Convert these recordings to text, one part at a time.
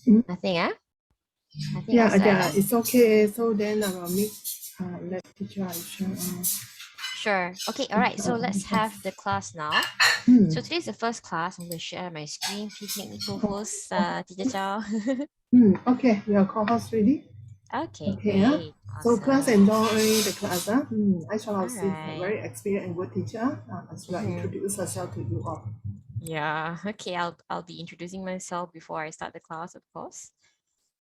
Nothing, huh? Nothing Yeah, else to yeah, add? it's okay. So then I will make let teacher Aisha. Sure. Okay, all right. So let's have the class now. So today's the first class. I'm going to share my screen. Please make me co-host, Teacher Chow. Okay, your co-host ready? Okay, Okay, yeah. great. So class Awesome. enjoy the class. Aisha All Lao a right. very experienced and good teacher. She will Mm-hmm. introduce herself to you all. Yeah, okay, I'll be introducing myself before I start the class, of course.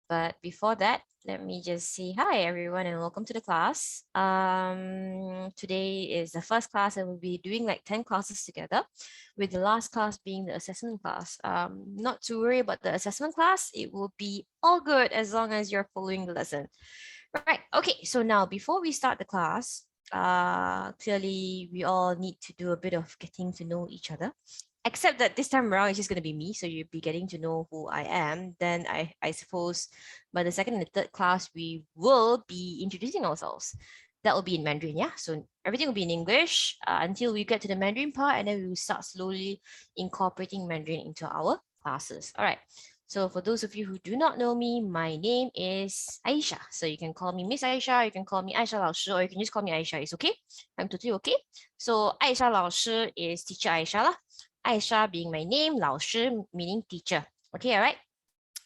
But before that, let me just say hi everyone and welcome to the class. Today is the first class and we'll be doing like 10 classes together, with the last class being the assessment class. Not to worry about the assessment class, it will be all good as long as you're following the lesson. Right, okay, so now before we start the class, clearly we all need to do a bit of getting to know each other, except that this time around it's just going to be me, so you'll be getting to know who I am. Then I suppose by the second and the third class we will be introducing ourselves. That will be in Mandarin, yeah, so everything will be in English until we get to the Mandarin part, and then we will start slowly incorporating Mandarin into our classes. All right, so for those of you who do not know me, my name is Aisha. So you can call me Miss Aisha, you can call me Aisha 老师, or you can just call me Aisha. It's okay. I'm totally okay. So Aisha 老师 is teacher Aisha lah. Aisha being my name, 老师 meaning teacher. Okay, all right.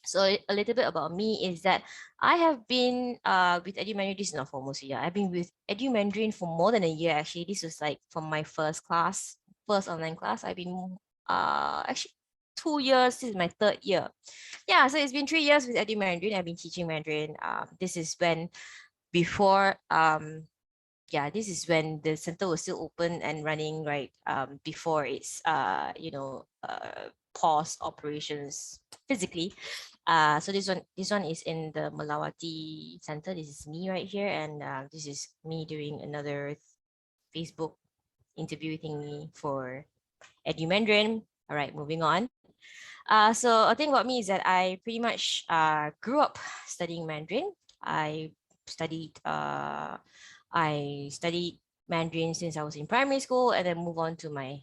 So a little bit about me is that I have been with Edu Mandarin, this is not for almost a year. I've been with Edu Mandarin for more than a year actually. This was like from my first class, first online class. I've been actually 2 years, this is my third year. Yeah, so it's been 3 years with Edu Mandarin. I've been teaching Mandarin. This is when before yeah, this is when the center was still open and running, right? Before it's pause operations physically. So this one is in the Malawati Center. This is me right here, and this is me doing another Facebook interview thingy for Edu Mandarin. All right, moving on. So a thing about me is that I pretty much grew up studying Mandarin. I studied Mandarin since I was in primary school, and then move on to my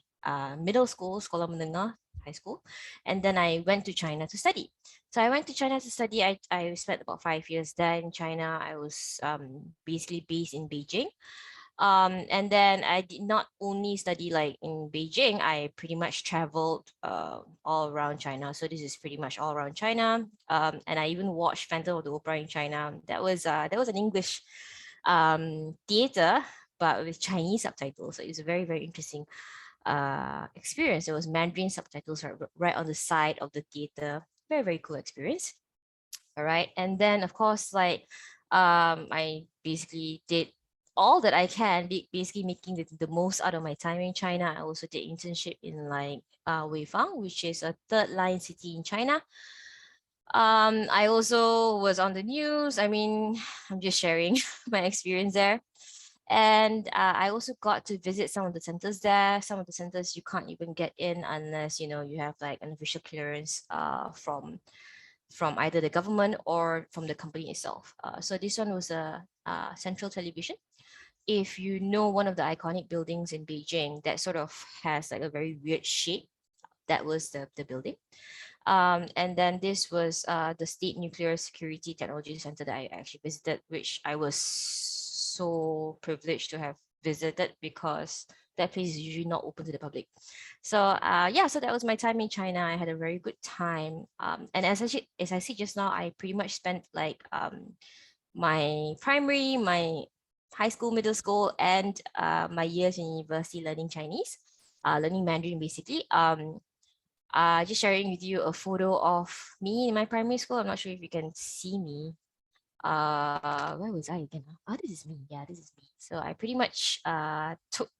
middle school, Sekolah Menengah High School, and then I went to China to study. So I went to China to study. I spent about 5 years there in China. I was basically based in Beijing. And then I did not only study like in Beijing, I pretty much traveled all around China. So this is pretty much all around China. And I even watched Phantom of the Opera in China. That was an English theater, but with Chinese subtitles. So it was a very, very interesting experience. There was Mandarin subtitles right on the side of the theater. Very, very cool experience. All right. And then of course, like I basically did all that I can, basically making the most out of my time in China. I also did internship in like Weifang, which is a third line city in China. I also was on the news. I mean, I'm just sharing my experience there. And I also got to visit some of the centers there. Some of the centers you can't even get in unless you have like an official clearance from either the government or from the company itself. So this one was a central television. If you know one of the iconic buildings in Beijing that sort of has like a very weird shape, that was the building. And then this was the State Nuclear Security Technology Center that I actually visited, which I was so privileged to have visited because that place is usually not open to the public. So yeah, so that was my time in China. I had a very good time. And as I said just now, I pretty much spent like my primary, my high school, middle school, and my years in university learning Chinese, learning Mandarin basically. Just sharing with you a photo of me in my primary school. I'm not sure if you can see me. Where was I again? Oh, this is me. Yeah, this is me. So I pretty much took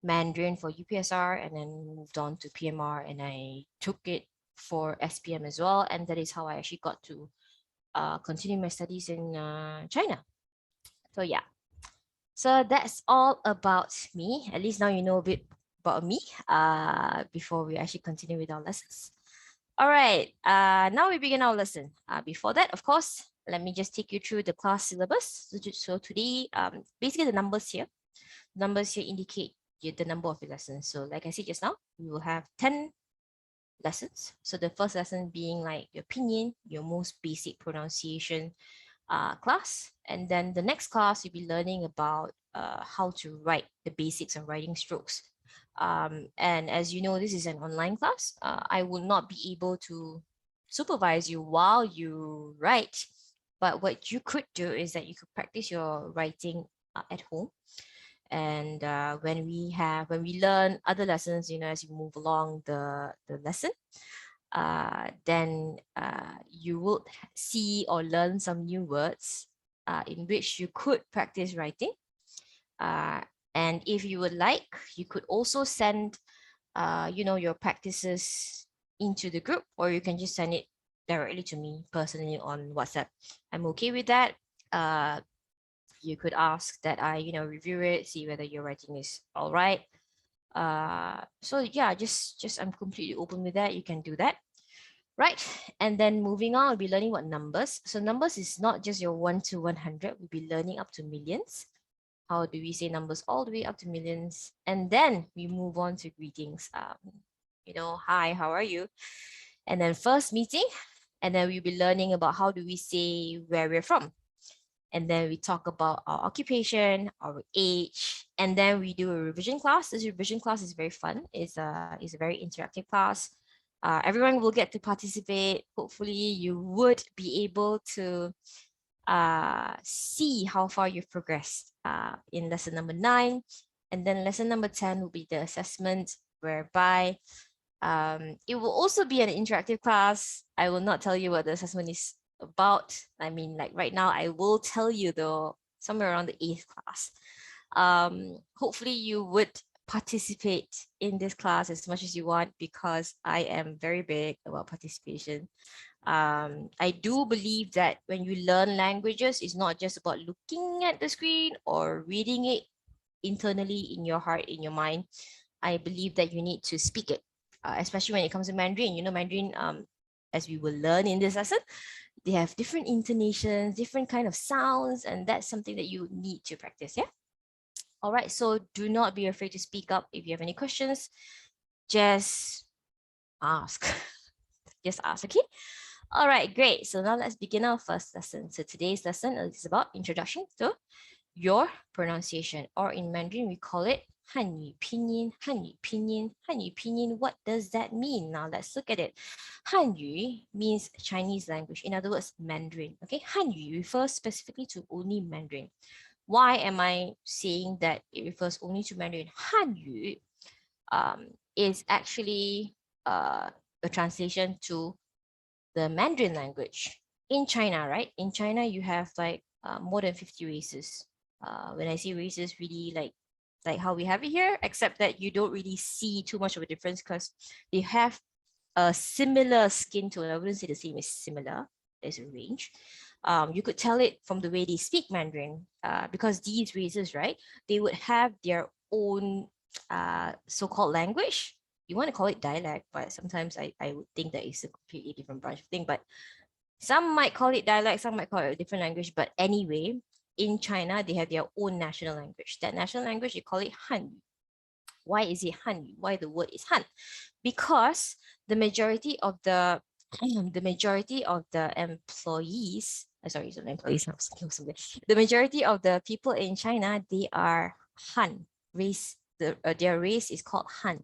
Mandarin for UPSR and then moved on to PMR, and I took it for SPM as well. And that is how I actually got to continue my studies in China. So yeah, so that's all about me. At least now you know a bit about me before we actually continue with our lessons. All right, now we begin our lesson. Before that, of course, let me just take you through the class syllabus. So today, basically the numbers here indicate the number of your lessons. So like I said just now, we will have 10 lessons. So the first lesson being like your pinyin, your most basic pronunciation class. And then the next class, you'll be learning about how to write the basics of writing strokes. And as you know, this is an online class. I will not be able to supervise you while you write. But what you could do is that you could practice your writing at home. And when we learn other lessons, as you move along the lesson, then you will see or learn some new words in which you could practice writing. Uh, and if you would like, you could also send, your practices into the group, or you can just send it directly to me personally on WhatsApp. I'm okay with that. Uh, you could ask that I, review it, see whether your writing is all right. So yeah, just I'm completely open with that. You can do that. Right, and then moving on, we'll be learning what numbers. So numbers is not just your 1 to 100. We'll be learning up to millions. How do we say numbers all the way up to millions? And then we move on to greetings. Hi, how are you? And then first meeting, and then we'll be learning about how do we say where we're from. And then we talk about our occupation, our age, and then we do a revision class. This revision class is very fun. It's a very interactive class. Everyone will get to participate. Hopefully, you would be able to see how far you've progressed in lesson number 9. And then lesson number 10 will be the assessment, whereby it will also be an interactive class. I will not tell you what the assessment is about. I mean, like right now, I will tell you though, somewhere around the 8th class. Hopefully you would participate in this class as much as you want, because I am very big about participation. I do believe that when you learn languages, it's not just about looking at the screen or reading it internally in your heart, in your mind. I believe that you need to speak it, especially when it comes to Mandarin. Mandarin, as we will learn in this lesson, they have different intonations, different kind of sounds, and that's something that you need to practice. Yeah. All right. So do not be afraid to speak up if you have any questions. Just ask. Just ask. Okay. All right, great. So now let's begin our first lesson. So today's lesson is about introduction to your pronunciation, or in Mandarin, we call it Hanyu Pinyin, Hanyu Pinyin, Hanyu Pinyin. What does that mean? Now let's look at it. Hanyu means Chinese language, in other words, Mandarin. Okay, Hanyu refers specifically to only Mandarin. Why am I saying that it refers only to Mandarin? Hanyu is actually a translation to the Mandarin language. In China, right? In China, you have like more than 50 races. When I say races, really like how we have it here, except that you don't really see too much of a difference because they have a similar skin tone. I wouldn't say the same is similar. There's a range. You could tell it from the way they speak Mandarin, because these races, right, they would have their own so-called language. You want to call it dialect, but sometimes I would think that it's a completely different branch of thing. But some might call it dialect, some might call it a different language. But anyway, in China, they have their own national language. That national language, they call it Hanyu. Why is it Hanyu? Why the word is Han? Because the majority of the employees, sorry, so employees, the majority of the people in China, they are Han race. Their race is called Han,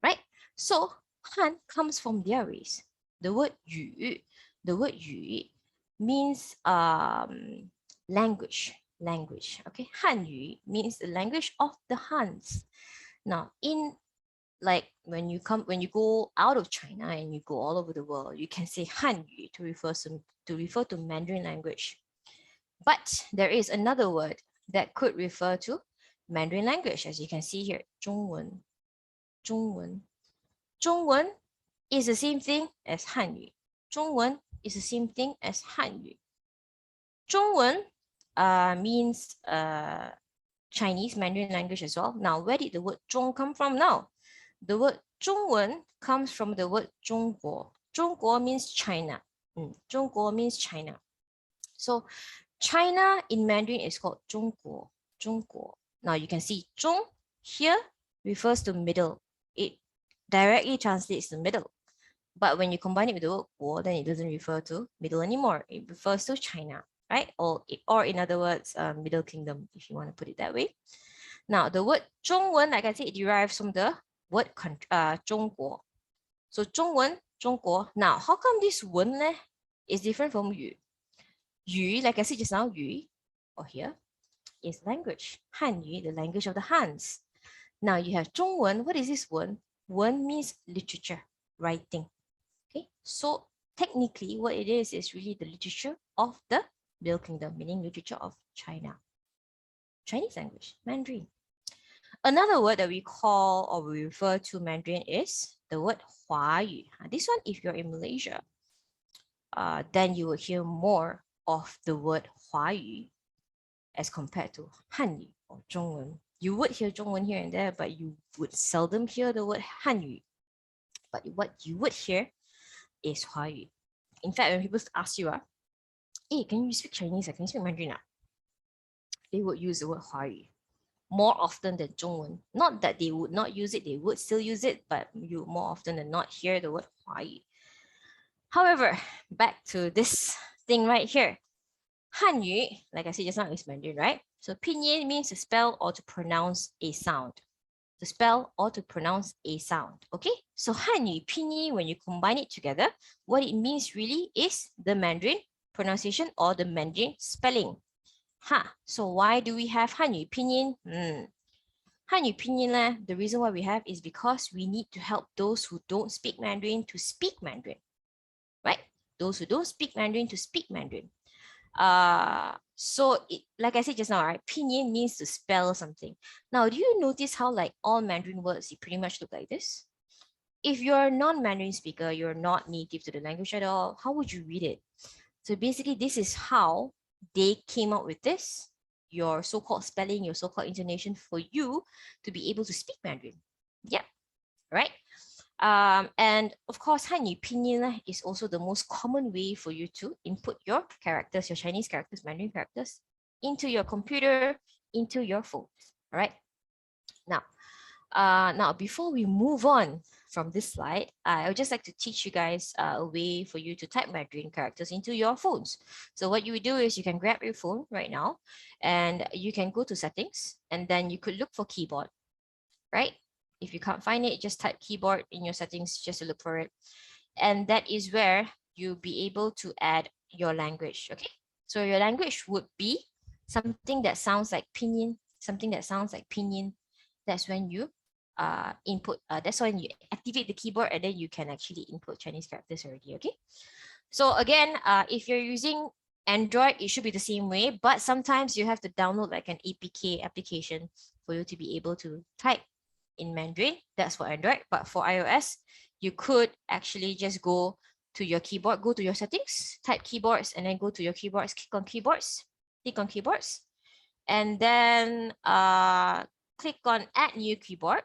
right? So Han comes from their race. The word yu means language. Okay, Hanyu means the language of the Hans. Now, in like when you go out of China and you go all over the world, you can say Hanyu to refer to Mandarin language. But there is another word that could refer to Mandarin language, as you can see here, 中文. 中文. 中文 is the same thing as 汉语. 中文 is the same thing as 汉语. 中文 means Chinese Mandarin language as well. Now, where did the word 中 come from now? The word 中文 comes from the word 中国. 中国 means China. 中国 means China. So China in Mandarin is called 中国. 中国. Now you can see 中 here refers to middle. It directly translates to middle. But when you combine it with the word 国, then it doesn't refer to middle anymore. It refers to China, right? Or in other words, Middle Kingdom, if you want to put it that way. Now, the word 中文, like I said, it derives from the word 中国. So 中文, 中国. Now, how come this 文 is different from 语? 语, like I said just now, 语, or here, is language. 汉语, the language of the Hans. Now you have 中文. What is this 文? 文 means literature, writing. Okay, so technically what it is really the literature of the Middle Kingdom, meaning literature of China. Chinese language, Mandarin. Another word that we call or we refer to Mandarin is the word 华语. This one, if you're in Malaysia, then you will hear more of the word 华语 as compared to 汉语 or 中文. You would hear 中文 here and there, but you would seldom hear the word 汉语. But what you would hear is 华语. In fact, when people ask you, hey, can you speak Chinese? Can you speak Mandarin? They would use the word 华语 more often than 中文. Not that they would not use it, they would still use it, but you more often than not hear the word 华语. However, back to this thing right here. 汉语, like I said just now, is Mandarin, right? So pinyin means to spell or to pronounce a sound. To spell or to pronounce a sound, okay? So 汉语 pinyin, when you combine it together, what it means really is the Mandarin pronunciation or the Mandarin spelling. So why do we have 汉语 pinyin? 汉语 pinyin, the reason why we have is because we need to help those who don't speak Mandarin to speak Mandarin, right? Those who don't speak Mandarin to speak Mandarin. So like I said just now, right? Pinyin means to spell something. Now, do you notice how like all Mandarin words, they pretty much look like this? If you're a non-Mandarin speaker, you're not native to the language at all, how would you read it? So basically, this is how they came up with this, your so-called spelling, your so-called intonation for you to be able to speak Mandarin. Yeah, right? And of course, 汉语 pinyin is also the most common way for you to input your characters, your Chinese characters, Mandarin characters, into your computer, into your phone. All right. Now, before we move on from this slide, I would just like to teach you guys a way for you to type Mandarin characters into your phones. So what you would do is you can grab your phone right now and you can go to settings and then you could look for keyboard, right? If you can't find it, just type keyboard in your settings just to look for it. And that is where you'll be able to add your language, okay? So your language would be something that sounds like pinyin, something that sounds like pinyin. That's when you input, that's when you activate the keyboard and then you can actually input Chinese characters already, okay? So again, if you're using Android, it should be the same way, but sometimes you have to download like an APK application for you to be able to type in Mandarin. That's for Android, but for iOS, you could actually just go to your keyboard, go to your settings, type keyboards, and then go to your keyboards, click on keyboards, and then click on add new keyboard.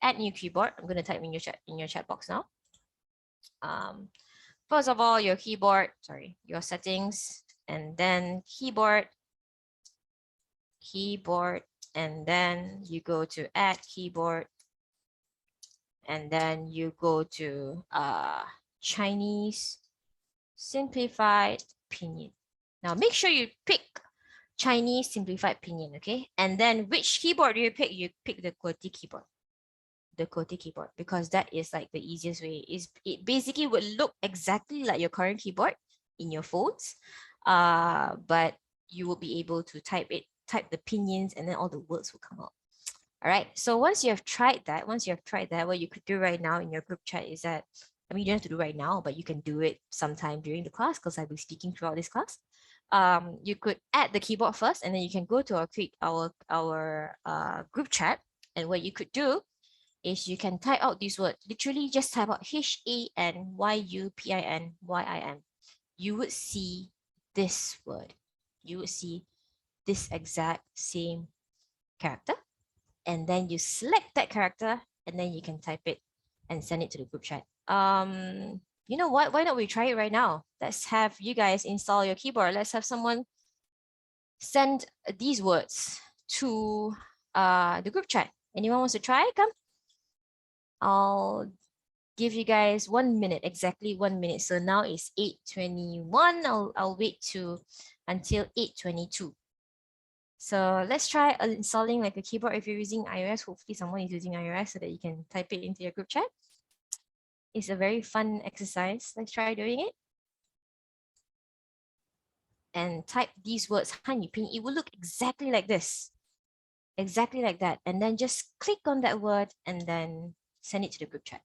Add new keyboard. I'm going to type in your chat box now. First of all, your your settings, and then keyboard, and then you go to add keyboard, and then you go to Chinese simplified pinyin. Now make sure you pick Chinese simplified pinyin, okay? And then which keyboard do you pick? You pick the QWERTY keyboard. The QWERTY keyboard, because that is like the easiest way. It basically would look exactly like your current keyboard in your phones, but you will be able to type the pinyins, and then all the words will come out. All right. So once you have tried that, what you could do right now in your group chat is that, I mean, you don't have to do right now, but you can do it sometime during the class because I'll be speaking throughout this class. You could add the keyboard first, and then you can go to our group chat, and what you could do is you can type out this word. Literally just type out HANYUPINYIN. You would see this word. You would see this exact same character. And then you select that character, and then you can type it and send it to the group chat. You know what? Why don't we try it right now? Let's have you guys install your keyboard. Let's have someone send these words to the group chat. Anyone wants to try? Come. I'll give you guys 1 minute, exactly 1 minute. So now it's 8:21. I'll wait until 8:22. So let's try installing like a keyboard if you're using iOS. Hopefully someone is using iOS so that you can type it into your group chat. It's a very fun exercise. Let's try doing it. And type these words, Hanyu Pin. It will look exactly like this. Exactly like that. And then just click on that word and then send it to the group chat.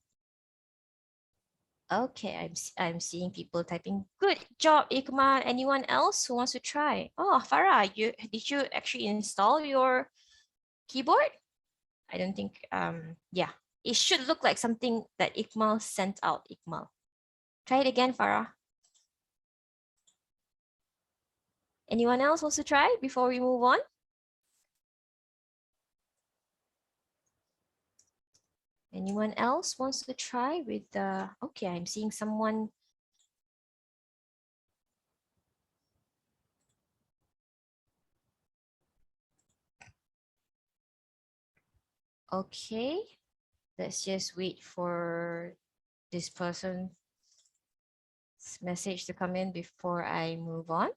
Okay, I'm seeing people typing. Good job, Ikmal. Anyone else who wants to try? Oh, Farah, did you actually install your keyboard? I don't think, yeah. It should look like something that Ikmal sent out, Ikmal. Try it again, Farah. Anyone else wants to try before we move on? Anyone else wants to try with the, okay, I'm seeing someone. Okay, let's just wait for this person's message to come in before I move on.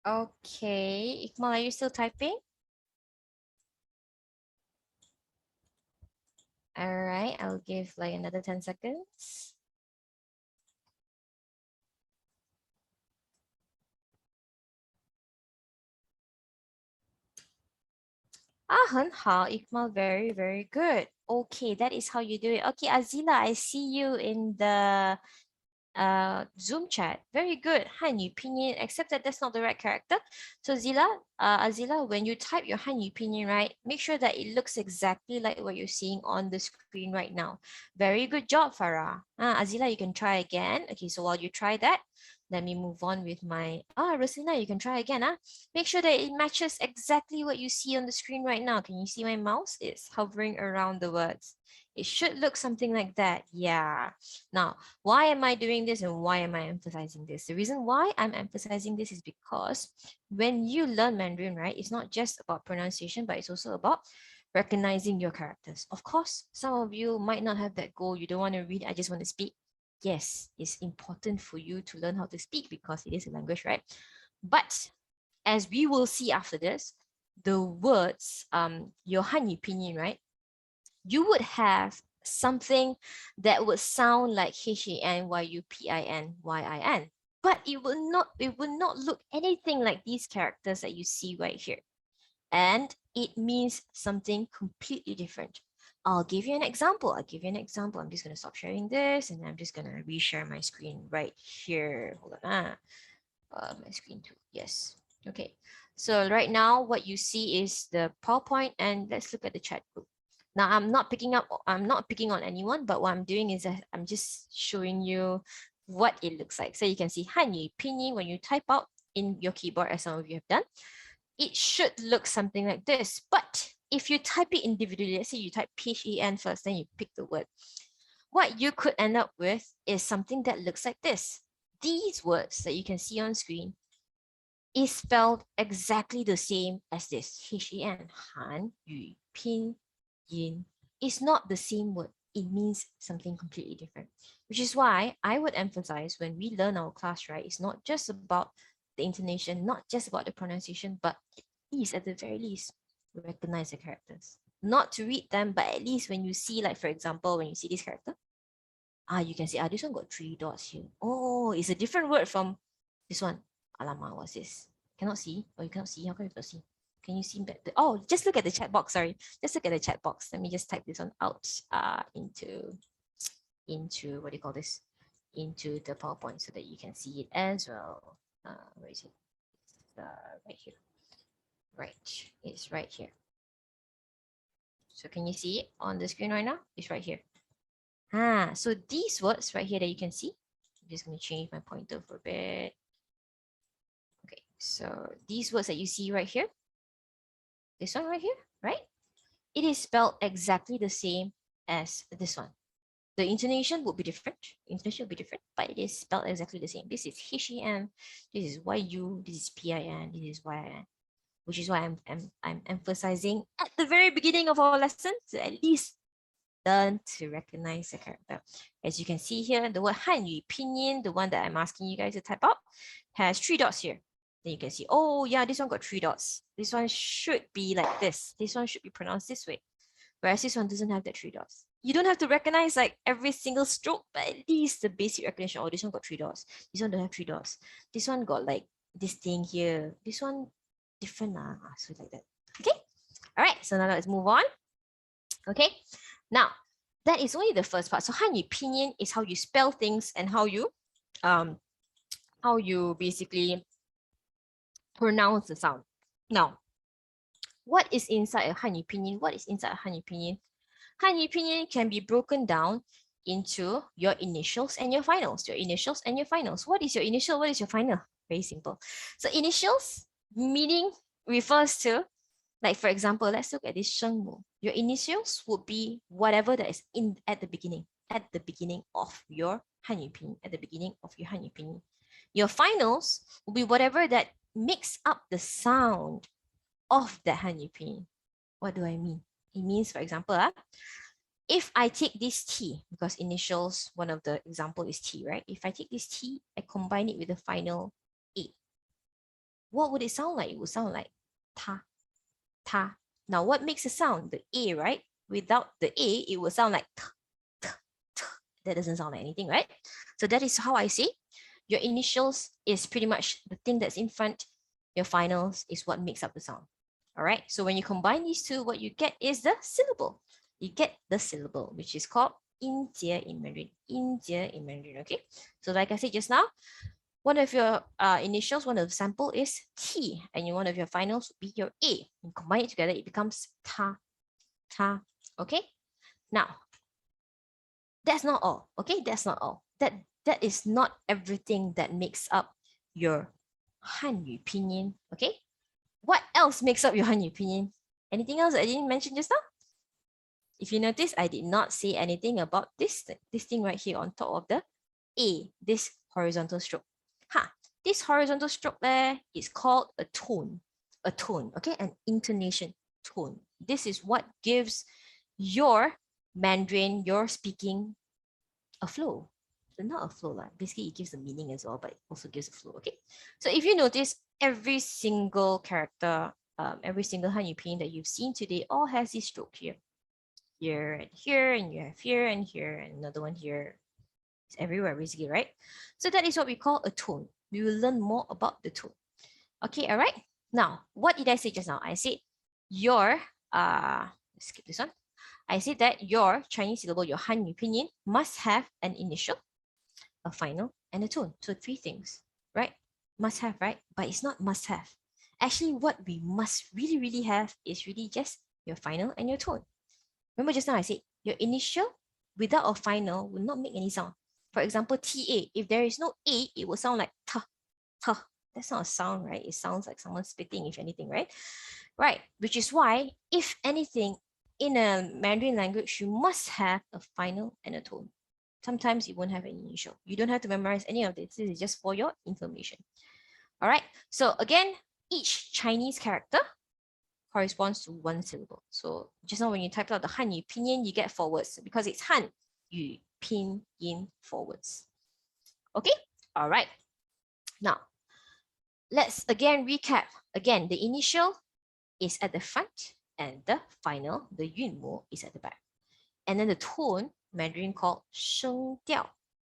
Okay, Ikmal, are you still typing? All right, I'll give like another 10 seconds. Ah, 很好, Ikmal, very, very good. Okay, that is how you do it. Okay, Azila, I see you in the Zoom chat. Very good. Hanyu Pinyin, except that that's not the right character. So Azila, when you type your Hanyu Pinyin, right, make sure that it looks exactly like what you're seeing on the screen right now. Very good job, Farah. Azila, you can try again. Okay, so while you try that, let me move on with my, Rosina, you can try again. Make sure that it matches exactly what you see on the screen right now. Can you see my mouse? It's hovering around the words. It should look something like that. Yeah. Now, why am I doing this and why am I emphasizing this? The reason why I'm emphasizing this is because when you learn Mandarin, right, it's not just about pronunciation, but it's also about recognizing your characters. Of course, some of you might not have that goal. You don't want to read, I just want to speak. Yes, it's important for you to learn how to speak because it is a language, right? But as we will see after this, the words, your Hanyu pinyin, right? You would have something that would sound like HANYUPINYIN, but it will not look anything like these characters that you see right here. And it means something completely different. I'll give you an example. I'm just going to stop sharing this and I'm just going to reshare my screen right here. Hold on. My screen too. Yes. Okay. So right now, what you see is the PowerPoint, and let's look at the chat group. Now, I'm not picking on anyone, but what I'm doing is that I'm just showing you what it looks like. So you can see Hanyu Pinyin when you type out in your keyboard, as some of you have done. It should look something like this. But if you type it individually, let's say you type PHEN first, then you pick the word. What you could end up with is something that looks like this. These words that you can see on screen is spelled exactly the same as this. HAN, Han, Yu, Pin, Yin. It's not the same word. It means something completely different. Which is why I would emphasize when we learn our class, right, it's not just about the intonation, not just about the pronunciation, but at least, at the very least, recognize the characters. Not to read them, but at least when you see, like, for example, when you see this character, you can see, this one got 3 dots here. Oh, it's a different word from this one. Alamak, what's this? Cannot see. Oh, you cannot see. How can you not see? Can you see better? Oh, just look at the chat box. Sorry, just look at the chat box. Let me just type this one out into what do you call this? Into the PowerPoint so that you can see it as well. Where is it? It's right here. Right, it's right here. So can you see it on the screen right now? It's right here. So these words right here that you can see, I'm just going to change my pointer for a bit. Okay, so these words that you see right here, this one right here, right? it is spelled exactly the same as this one. The intonation would be different. Intonation would be different, but it is spelled exactly the same. This is HEN, this is YU, this is PIN, this is YIN, which is why I'm emphasizing at the very beginning of our lesson to at least learn to recognize the character. As you can see here, the word Hanyu Pinyin, the one that I'm asking you guys to type up, has 3 dots here. Then you can see, oh yeah, this one got 3 dots. This one should be like this. This one should be pronounced this way. Whereas this one doesn't have that 3 dots. You don't have to recognize like every single stroke, but at least the basic recognition. Oh, this one got 3 dots. This one don't have 3 dots. This one got like this thing here. This one different. So like that. Okay. All right. So now let's move on. Okay. Now, that is only the first part. So Hanyu Pinyin is how you spell things and how you basically pronounce the sound. Now, what is inside a Hanyu Pinyin? What is inside a Hanyu Pinyin? Hanyu Pinyin can be broken down into your initials and your finals. Your initials and your finals. What is your initial? What is your final? Very simple. So initials meaning refers to, like for example, let's look at this shengmu. Your initials would be whatever that is in at the beginning of your Hanyu Pinyin, at the beginning of your Hanyu Pinyin. Your finals will be whatever that makes up the sound of that Hanyu Pinyin. What do I mean? It means, for example, if I take this T, because initials, one of the example is T, right? If I take this T, I combine it with the final A. What would it sound like? It would sound like ta, ta. Now, what makes a sound? The A, right? Without the A, it would sound like t, t, t. That doesn't sound like anything, right? So that is how I say your initials is pretty much the thing that's in front. Your finals is what makes up the sound. All right. So when you combine these two, what you get is the syllable. You get the syllable, which is called 音节 in Mandarin. 音节 in Mandarin. Okay. So like I said just now, one of your initials, one of the sample is T, and one of your finals would be your A. And combine it together, it becomes ta, ta. Okay. Now, that's not all. Okay, that's not all. That is not everything that makes up your Hanyu Pinyin. Okay. What else makes up your Hanyu Pinyin? Anything else I didn't mention just now? If you notice, I did not say anything about this thing right here on top of the A, this horizontal stroke. This horizontal stroke there is called a tone. A tone, okay? An intonation tone. This is what gives your Mandarin, your speaking, a flow. So not a flow, basically it gives a meaning as well, but it also gives a flow, okay? So if you notice, every single character, every single Hanyu Pinyin that you've seen today all has this stroke here. Here and here, and you have here and here, and another one here. It's everywhere basically, right? So that is what we call a tone. We will learn more about the tone. Okay, all right? Now, what did I say just now? I said your, let's skip this one. I said that your Chinese syllable, your Hanyu Pinyin, must have an initial, a final, and a tone. So 3 things, right? Must have, right? But it's not must have. Actually, what we must really, really have is really just your final and your tone. Remember just now I said your initial without a final will not make any sound. For example, TA, if there is no A, it will sound like ta, ta. That's not a sound, right? It sounds like someone spitting, if anything, right? Right, which is why, if anything, in a Mandarin language, you must have a final and a tone. Sometimes you won't have an initial. You don't have to memorize any of this. This is just for your information. All right, so again, each Chinese character corresponds to 1 syllable. So just now when you type out the Hanyu Pinyin, you get forwards because it's Han Yu Pinyin forwards. Okay, all right. Now, let's again recap. Again, the initial is at the front and the final, the Yunmo, is at the back. And then the tone, Mandarin called Sheng Diao,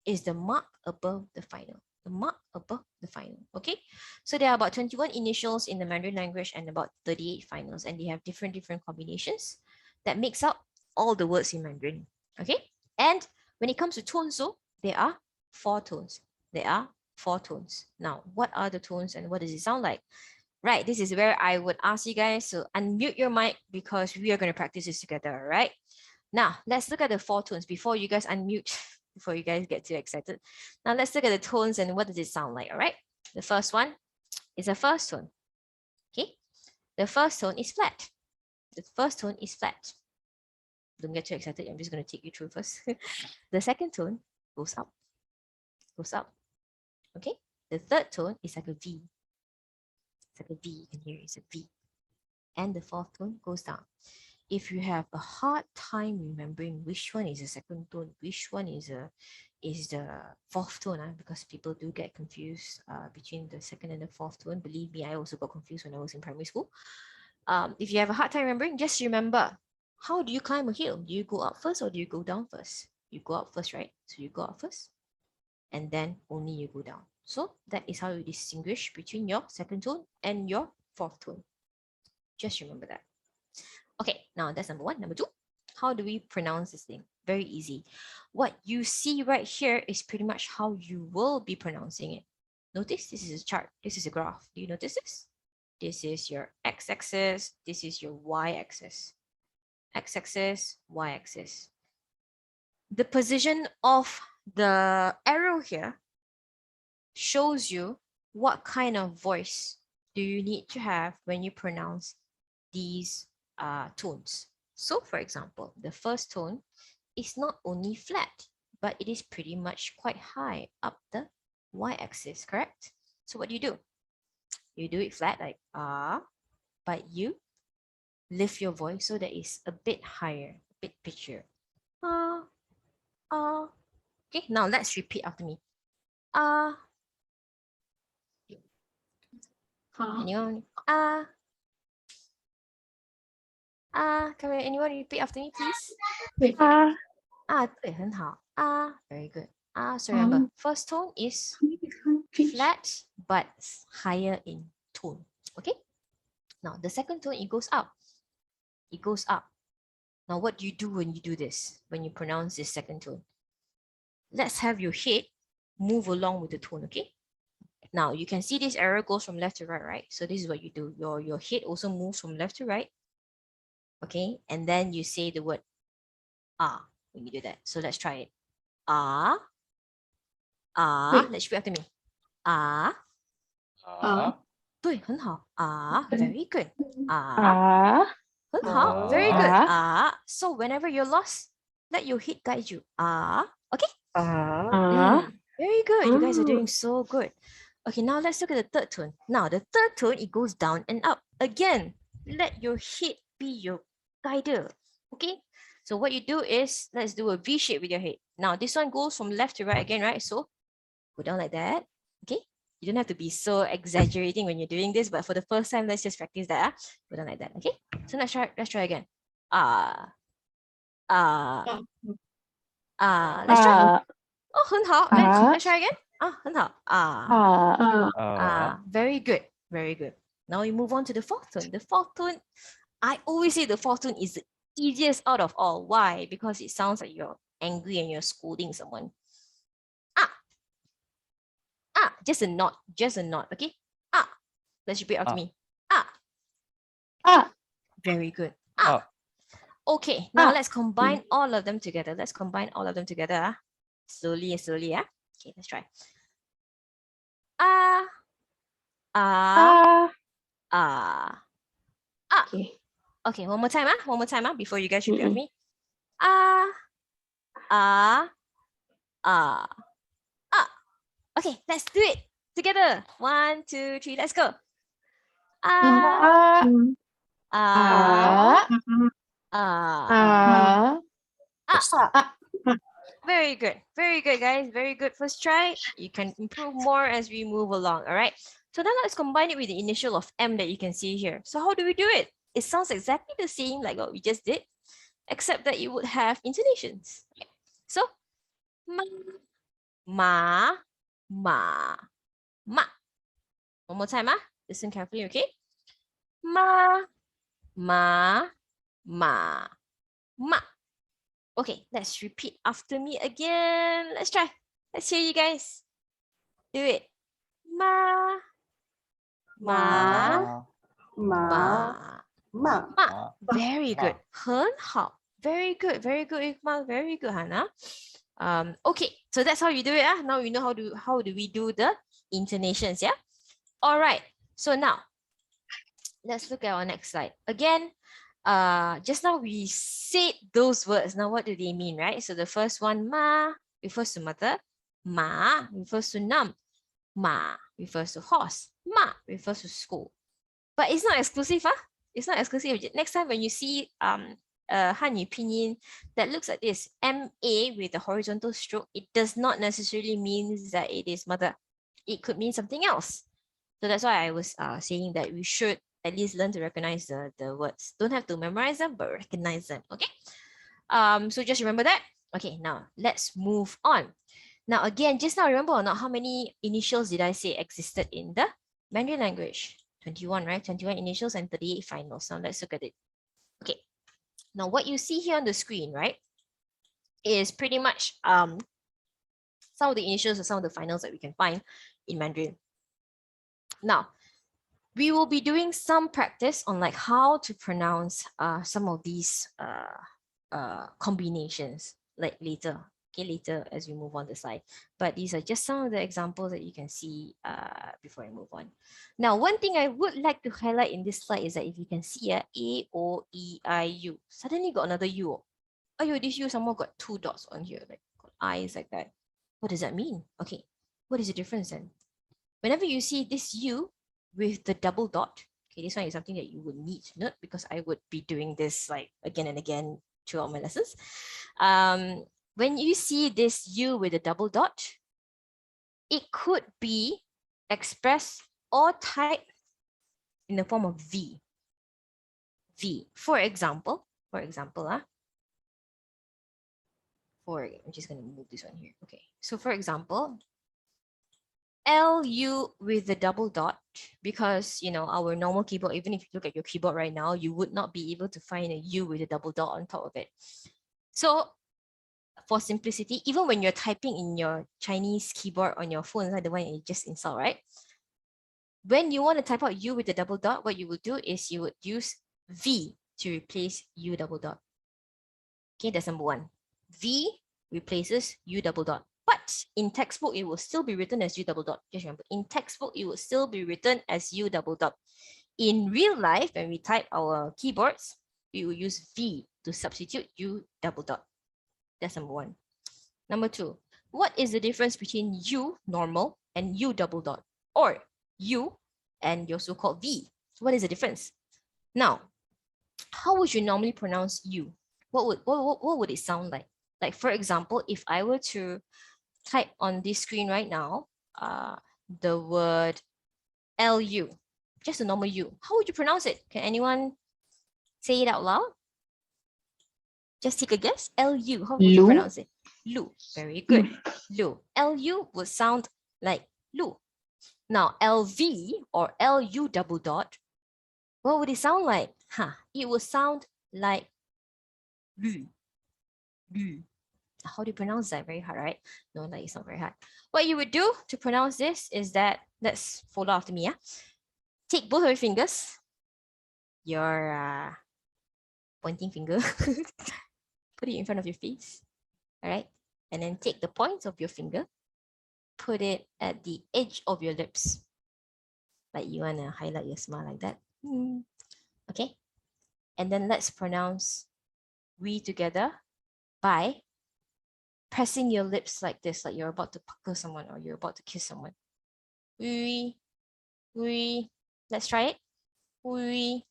is the mark above the final. The mark above the final. Okay, so there are about 21 initials in the Mandarin language and about 38 finals, and they have different combinations that makes up all the words in Mandarin. Okay, and when it comes to tones, so there are 4 tones. There are 4 tones. Now, what are the tones and what does it sound like? Right, this is where I would ask you guys to unmute your mic because we are going to practice this together, all right? Now, let's look at the 4 tones before you guys unmute, before you guys get too excited. Now, let's look at the tones and what does it sound like, all right? The first one is a first tone, okay? The first tone is flat. The first tone is flat. Don't get too excited. I'm just going to take you through first. The second tone goes up. Goes up. Okay. The third tone is like a V. It's like a V. You can hear it's a V. And the fourth tone goes down. If you have a hard time remembering which one is the second tone, which one is the fourth tone, because people do get confused between the second and the fourth tone. Believe me, I also got confused when I was in primary school. If you have a hard time remembering, just remember, how do you climb a hill? Do you go up first or do you go down first? You go up first, right? So you go up first and then only you go down. So that is how you distinguish between your second tone and your fourth tone. Just remember that. Okay, now that's number one. Number two, how do we pronounce this thing? Very easy. What you see right here is pretty much how you will be pronouncing it. Notice this is a chart. This is a graph. Do you notice this? This is your x-axis. This is your y-axis. X-axis, y-axis. The position of the arrow here shows you what kind of voice do you need to have when you pronounce these tones. So for example, the first tone is not only flat, but it is pretty much quite high up the y-axis, correct? So what do? You do it flat like but you lift your voice so that it's a bit higher, a bit pitchier. Okay, now let's repeat after me. Anyone? Can anyone repeat after me, please? 对，很好。very good. So remember, first tone is flat but higher in tone. Okay. Now the second tone, it goes up. It goes up. Now what do you do when you do this? When you pronounce this second tone? Let's have your head move along with the tone. Okay. Now you can see this arrow goes from left to right, right? So this is what you do. Your head also moves from left to right. Okay, and then you say the word when you do that. So let's try it. Let's repeat after me. 对，很好。very good. 很好 very good. So whenever you're lost, let your head guide you. Okay. Very good. You guys are doing so good. Okay, now let's look at the third tone. Now the third tone, it goes down and up. Again, let your head be your guider. Okay. So what you do is, let's do a V shape with your head. Now this one goes from left to right again, right? So go down like that. Okay. You don't have to be so exaggerating when you're doing this, but for the first time, let's just practice that. Go down like that. Okay. So let's try again. Let's try. Oh, 很好. Let's try again. 很好. Very good. Very good. Now we move on to the fourth tone. The fourth tone, I always say the fourth tone is the easiest out of all. Why? Because it sounds like you're angry and you're scolding someone. Just a nod. Okay. Let's repeat after me. Very good. Okay, now let's combine all of them together. Slowly. Okay, let's try. Okay, one more time, before you guys repeat after me. Okay, let's do it together. 1, 2, 3, let's go. Very good, guys. Very good. First try. You can improve more as we move along. All right. So now let's combine it with the initial of M that you can see here. So how do we do it? It sounds exactly the same like what we just did, except that you would have intonations. Okay. So ma. One more time. Listen carefully. Okay. Ma. Okay, let's repeat after me again. Let's try. Let's hear you guys. Do it. Ma. Very good. 很好. Very good, Ikmal. Very good, Hannah. Okay, so that's how you do it. Now you know how do we do the intonations, yeah? All right. So now let's look at our next slide. Again, just now we said those words. Now, what do they mean, right? So the first one, ma, refers to mother. Ma refers to nam. Ma refers to horse. Ma refers to school. But it's not exclusive, huh? It's not exclusive. Next time when you see Hanyu pinyin that looks like this, MA with a horizontal stroke, it does not necessarily mean that it is mother. It could mean something else. So that's why I was saying that we should at least learn to recognize the words. Don't have to memorize them, but recognize them, okay? So just remember that. Okay, now let's move on. Now again, just now remember or not, how many initials did I say existed in the Mandarin language? 21, right? 21 initials and 38 finals. Now let's look at it. Okay, now what you see here on the screen, right, is pretty much some of the initials or some of the finals that we can find in Mandarin. Now, we will be doing some practice on like how to pronounce some of these combinations like later. Okay, later as we move on the slide. But these are just some of the examples that you can see before I move on. Now, one thing I would like to highlight in this slide is that if you can see A, O, E, I, U, suddenly got another U. Oh, yo, this U somehow got 2 dots on here, like got eyes like that. What does that mean? Okay, what is the difference then? Whenever you see this U with the double dot, okay, this one is something that you would need to note because I would be doing this like again and again throughout my lessons. When you see this U with a double dot, it could be expressed or typed in the form of V. V. For example, I'm just going to move this one here. Okay, so for example, LU with the double dot, because you know our normal keyboard, even if you look at your keyboard right now, you would not be able to find a U with a double dot on top of it. So for simplicity, even when you're typing in your Chinese keyboard on your phone, like the one you just installed, right? When you want to type out U with a double dot, what you would do is you would use V to replace U double dot. Okay, that's number one. V replaces U double dot. But in textbook, it will still be written as U double dot. Just remember, in textbook, it will still be written as U double dot. In real life, when we type our keyboards, we will use V to substitute U double dot. That's number one. Number two, what is the difference between U normal and U double dot? Or U and your so-called V? What is the difference? Now, how would you normally pronounce U? What would it sound like? Like for example, if I were to type on this screen right now, the word LU, just a normal U, how would you pronounce it? Can anyone say it out loud? Just take a guess. LU, how would you pronounce it? Lu. Very good. Lu. LU would sound like Lu. Now, LV or LU double dot, what would it sound like? It would sound like Lu. Lu. How do you pronounce that? Very hard, right? No, like it's not very hard. What you would do to pronounce this is that, let's follow after me. Take both of your fingers, your pointing finger, put it in front of your face, all right? And then take the points of your finger, put it at the edge of your lips. Like you want to highlight your smile like that. Okay? And then let's pronounce we together by pressing your lips like this, like you're about to pucker someone or you're about to kiss someone. We. Let's try it. We.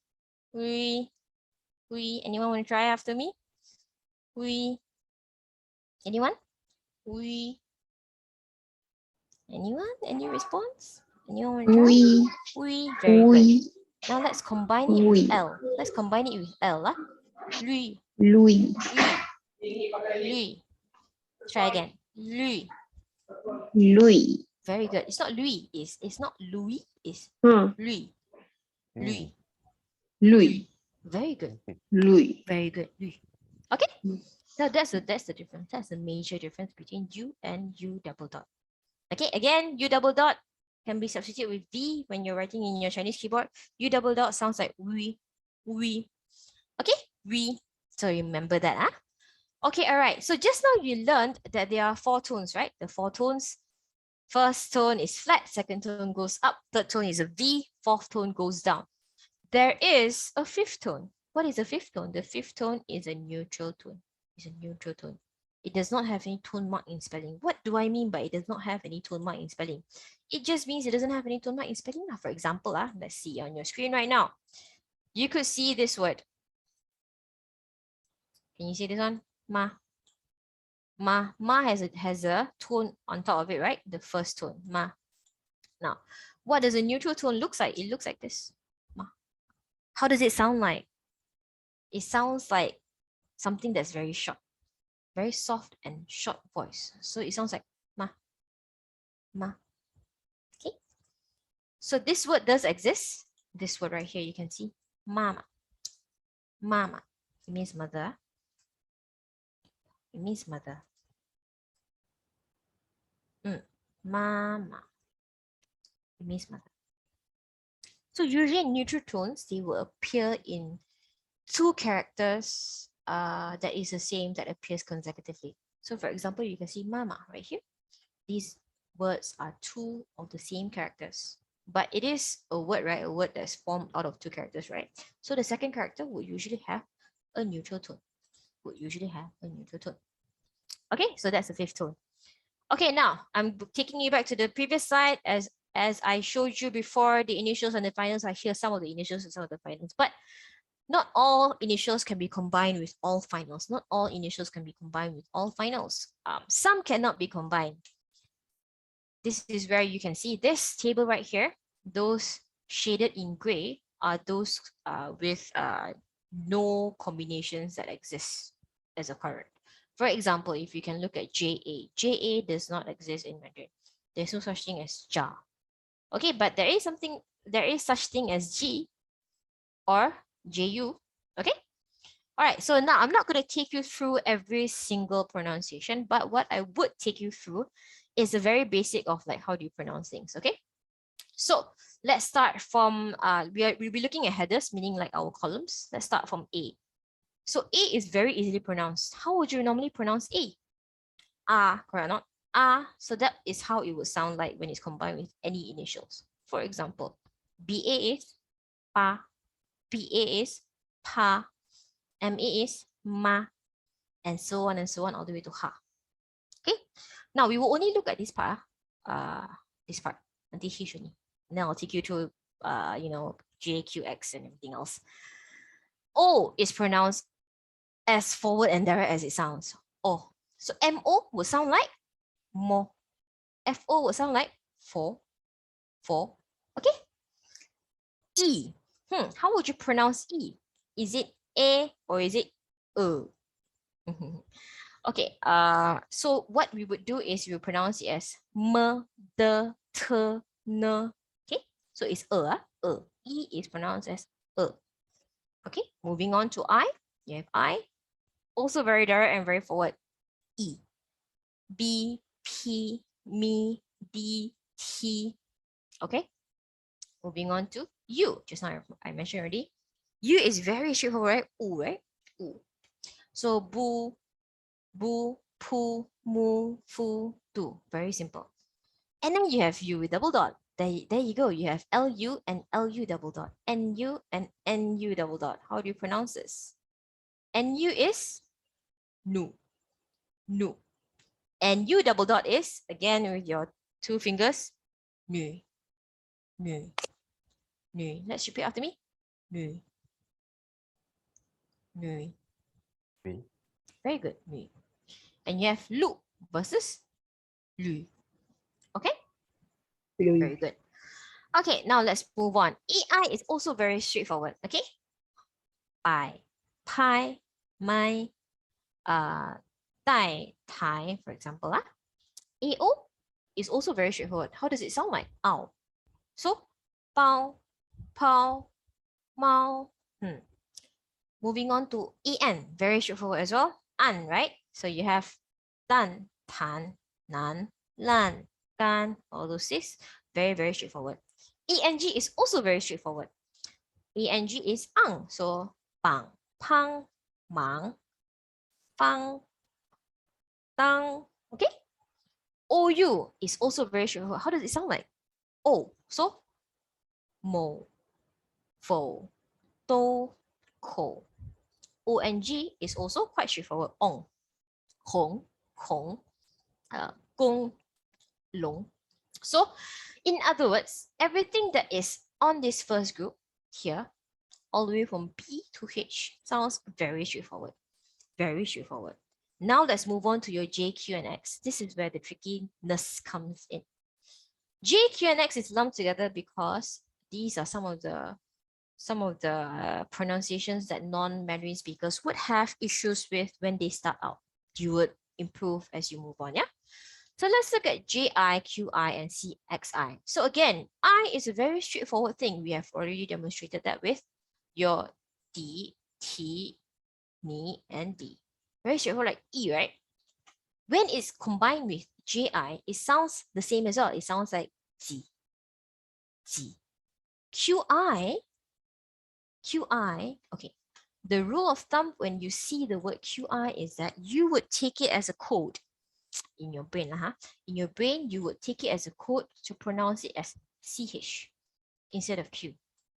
Anyone want to try after me? We. Anyone? We. Anyone? Any response? Anyone want to try? We. Very good. Now let's combine it with L. Let's combine it with L. Lui. Lui. Lui. Try again. Lui. Lui. Very good. It's not Lui. It's not Louis. It's Lui. Lui. Lui. Very good. Lui. Very good. Lui. Okay. Now that's the difference. That's the major difference between U and U double dot. Okay. Again, U double dot can be substituted with V when you're writing in your Chinese keyboard. U double dot sounds like we. Okay. We. So remember that, huh? Okay. All right. So just now you learned that there are 4 tones, right? The 4 tones. First tone is flat, second tone goes up, third tone is a V, fourth tone goes down. There is a 5th tone. What is the fifth tone? The fifth tone is a neutral tone. It's a neutral tone. It does not have any tone mark in spelling. What do I mean by it does not have any tone mark in spelling? It just means it doesn't have any tone mark in spelling. For example, let's see on your screen right now. You could see this word. Can you see this one? Ma. Ma. Ma has a tone on top of it, right? The first tone. Ma. Now, what does a neutral tone look like? It looks like this. Ma. How does it sound like? It sounds like something that's very short, very soft and short voice. So it sounds like ma, ma. Okay. So this word does exist. This word right here, you can see mama, mama. It means mother. It means mother. Mama. It means mother. So usually in neutral tones, they will appear in two characters that is the same that appears consecutively. So for example, you can see mama right here. These words are two of the same characters, but it is a word, right? A word that's formed out of two characters, right? So the second character would usually have a neutral tone. Okay, so that's the fifth tone. Okay, now I'm taking you back to the previous slide as I showed you before the initials and the finals. I hear some of the initials and some of the finals, but not all initials can be combined with all finals. Not all initials can be combined with all finals. Some cannot be combined. This is where you can see this table right here. Those shaded in gray are those with no combinations that exist as a current. For example, if you can look at JA, JA does not exist in Mandarin. There's no such thing as JA. Okay, but there is such thing as G or JU. Okay. All right, so now I'm not going to take you through every single pronunciation, but what I would take you through is the very basic of like how do you pronounce things, okay? So let's start from, we'll be looking at headers, meaning like our columns. Let's start from A. So A is very easily pronounced. How would you normally pronounce A? Ah, correct or not? Ah, so that is how it would sound like when it's combined with any initials. For example, BA is pa, PA is pa, MA is ma, and so on all the way to ha. Okay, now we will only look at this part, until he and then I'll take you to, JQX and everything else. O is pronounced as forward and direct as it sounds. O. So MO would sound like mo. FO would sound like for. Okay. E. How would you pronounce E? Is it A or is it E? Okay, so what we would do is we will pronounce it as m, d, t, n. Okay, so it's E is pronounced as Okay, moving on to I. You have I, also very direct and very forward. E, B, P, me, D, T. Okay, moving on to U. Just now I mentioned already. U is very straightforward, right? U, right? U. So bu, pu, mu, fu, du. Very simple. And then you have U with double dot. There you go. You have LU and LU double dot. NU and NU double dot. How do you pronounce this? NU is nu. Nu. And U double dot is, again with your two fingers, nu. Nu. Nu. Let's repeat after me. Nu. Nu. Very good. Nu. And you have lu versus lu. Okay? Very good. Okay, now let's move on. EI is also very straightforward. Okay? Pai, pai, mai, dai, tai, for example. AO is also very straightforward. How does it sound like? Ow. So, bao, pao, mao. Moving on to EN, very straightforward as well. An, right? So you have dan, tan, nan, lan, gan, all those six. Very, very straightforward. ENG is also very straightforward. ENG is ang. So, bang, pang, mang, fang, tang. Okay? OU is also very straightforward. How does it sound like? O. So, mo, fo, do, Ko. ONG is also quite straightforward. Ong, Hong, Hong, Gong, Long. So, in other words, everything that is on this first group here, all the way from B to H, sounds very straightforward. Very straightforward. Now let's move on to your J, Q, and X. This is where the trickiness comes in. J, Q, and X is lumped together because these are some of the pronunciations that non-Mandarin speakers would have issues with when they start out. You would improve as you move on, yeah? So let's look at JI, QI, and CXI. So again, I is a very straightforward thing. We have already demonstrated that with your D, T, Ni, and D. Very straightforward like E, right? When it's combined with JI, it sounds the same as well. It sounds like Ji, Ji. QI, okay. The rule of thumb when you see the word QI is that you would take it as a code in your brain. In your brain, you would take it as a code to pronounce it as CH instead of Q.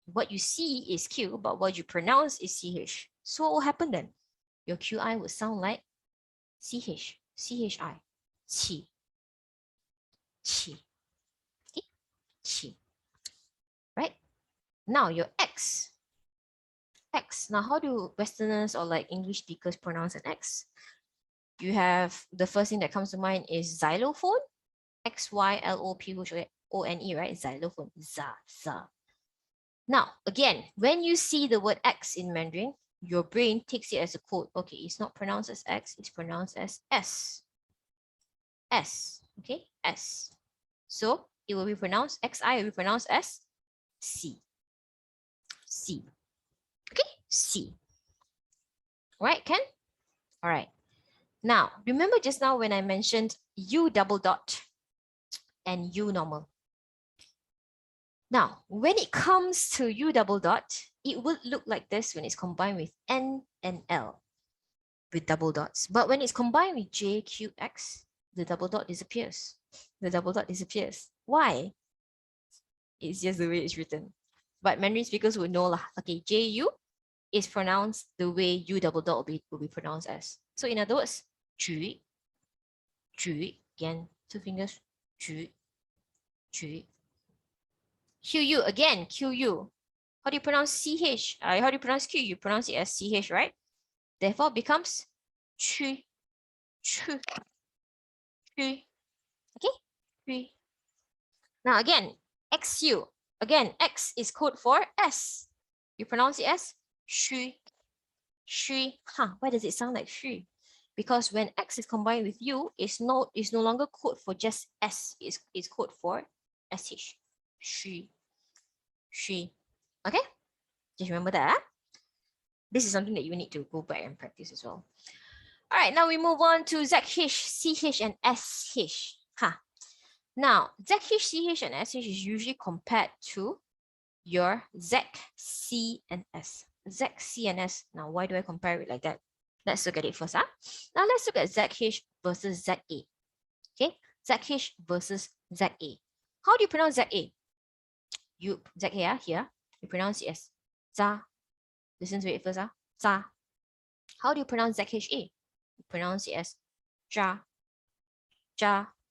What you see is Q, but what you pronounce is CH. So what will happen then? Your QI would sound like CH, CHI, Qi, Qi, okay? Qi, right? Now your X. Now how do Westerners or like English speakers pronounce an X? You have the first thing that comes to mind is xylophone, XYLOPHONE, right? Xylophone, za. Now, again, when you see the word X in Mandarin, your brain takes it as a code. Okay, it's not pronounced as X, it's pronounced as S. S, okay, S. So it will be pronounced, XI will be pronounced as C. C. Okay, C. Right, Ken? All right. Now, remember just now when I mentioned U double dot and U normal. Now, when it comes to U double dot, it would look like this when it's combined with N and L with double dots. But when it's combined with J, Q, X, the double dot disappears. The double dot disappears. Why? It's just the way it's written. But Mandarin speakers would know lah. Okay, JU is pronounced the way U double dot will be pronounced as. So in other words, 举, again, two fingers, 举. QU, again, QU. How do you pronounce CH? How do you pronounce Q? You pronounce it as CH, right? Therefore, becomes chu. Okay? Chu. Now again, XU. Again, X is code for S. You pronounce it as shu. Why does it sound like shu? Because when X is combined with U, it's no longer code for just S. It's code for SH. Shu. Okay? Just remember that. This is something that you need to go back and practice as well. All right, now we move on to ZH, CH, and SH. Now, ZH, CH, and SH is usually compared to your Z, C, and S. Z, C, and S. Now, why do I compare it like that? Let's look at it first. Now, let's look at ZH versus ZA. Okay, ZH versus ZA. How do you pronounce ZA? ZA here, you pronounce it as za. Listen to it first. Za. How do you pronounce ZHA? You pronounce it as ja.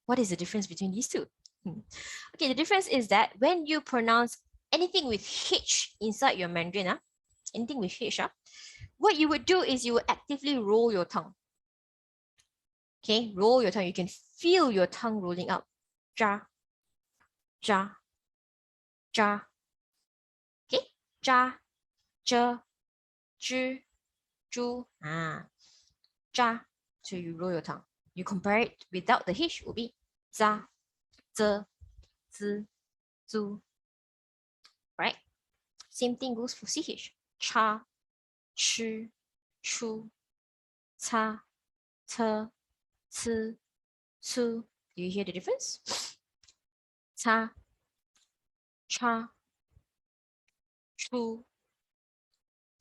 What is the difference between these two? Okay, the difference is that when you pronounce anything with H inside your Mandarin, anything with H, what you would do is you would actively roll your tongue. Okay, roll your tongue. You can feel your tongue rolling up. Ja. Okay, ja, zhe, zhi, zhu, ja. So you roll your tongue. You compare it without the H, it will be za, ze, zi, zu. Right? Same thing goes for CH. Cha, chi, chu, ca, ce, ci, cu. Do you hear the difference? Ca, cha, chu,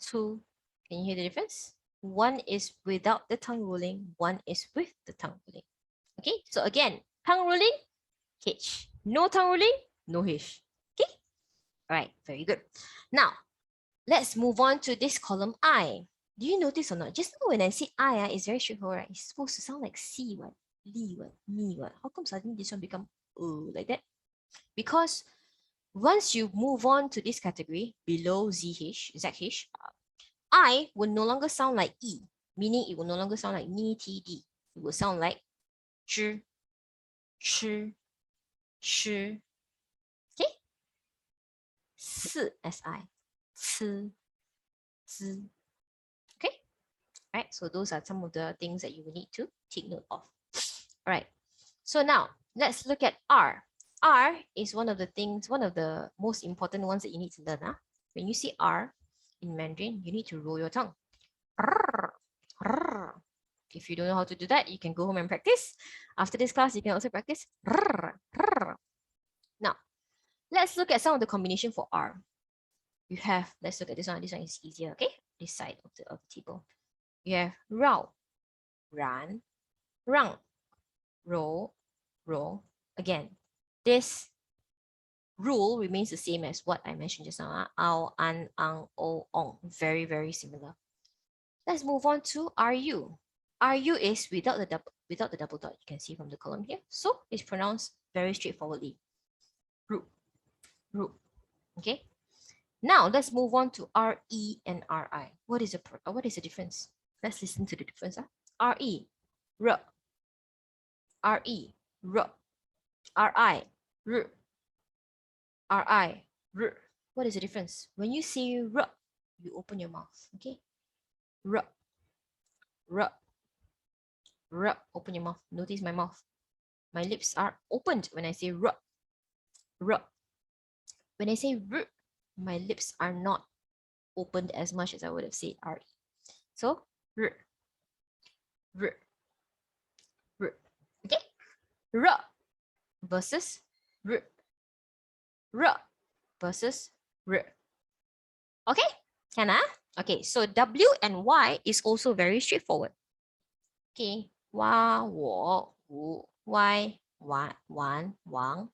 cu. Can you hear the difference? One is without the tongue rolling, one is with the tongue rolling. Okay, so again, tongue rolling, H. No tongue rolling, no H. Okay, all right, very good. Now, let's move on to this column I. Do you notice or not? Just now when I said I, it's very straightforward. Right? It's supposed to sound like C what, Li what, me what. How come suddenly this one become like that? Because once you move on to this category below ZH, I will no longer sound like E, meaning it will no longer sound like ni, td. It will sound like zhi, shi, shi. Okay? Si, si, ci, zi. Okay? Right? So those are some of the things that you will need to take note of. All right. So now let's look at R. R is one of the most important ones that you need to learn. Huh? When you see R in Mandarin, you need to roll your tongue. If you don't know how to do that, you can go home and practice. After this class, you can also practice. Now, let's look at some of the combination for R. You have, let's look at this one. This one is easier, okay? This side of the table. You have rao, ran, rang, roll, roll. Again, this rule remains the same as what I mentioned just now. Ao, an, ang, o, ong. Very, very similar. Let's move on to RU. RU is without the double dot. You can see from the column here. So it's pronounced very straightforwardly. Ru, ru. Okay. Now let's move on to RE and RI. What is the difference? Let's listen to the difference. RE, r. RE, r. RI, r. RI, r. What is the difference? When you say r, you open your mouth. Okay. R, r. R, open your mouth. Notice my mouth. My lips are opened when I say r. R. When I say r, my lips are not opened as much as I would have said re. So r, r, r. Okay. R versus r. R versus r. Okay. Can I? Okay. So W and Y is also very straightforward. Okay. 哇我无 Y 玩王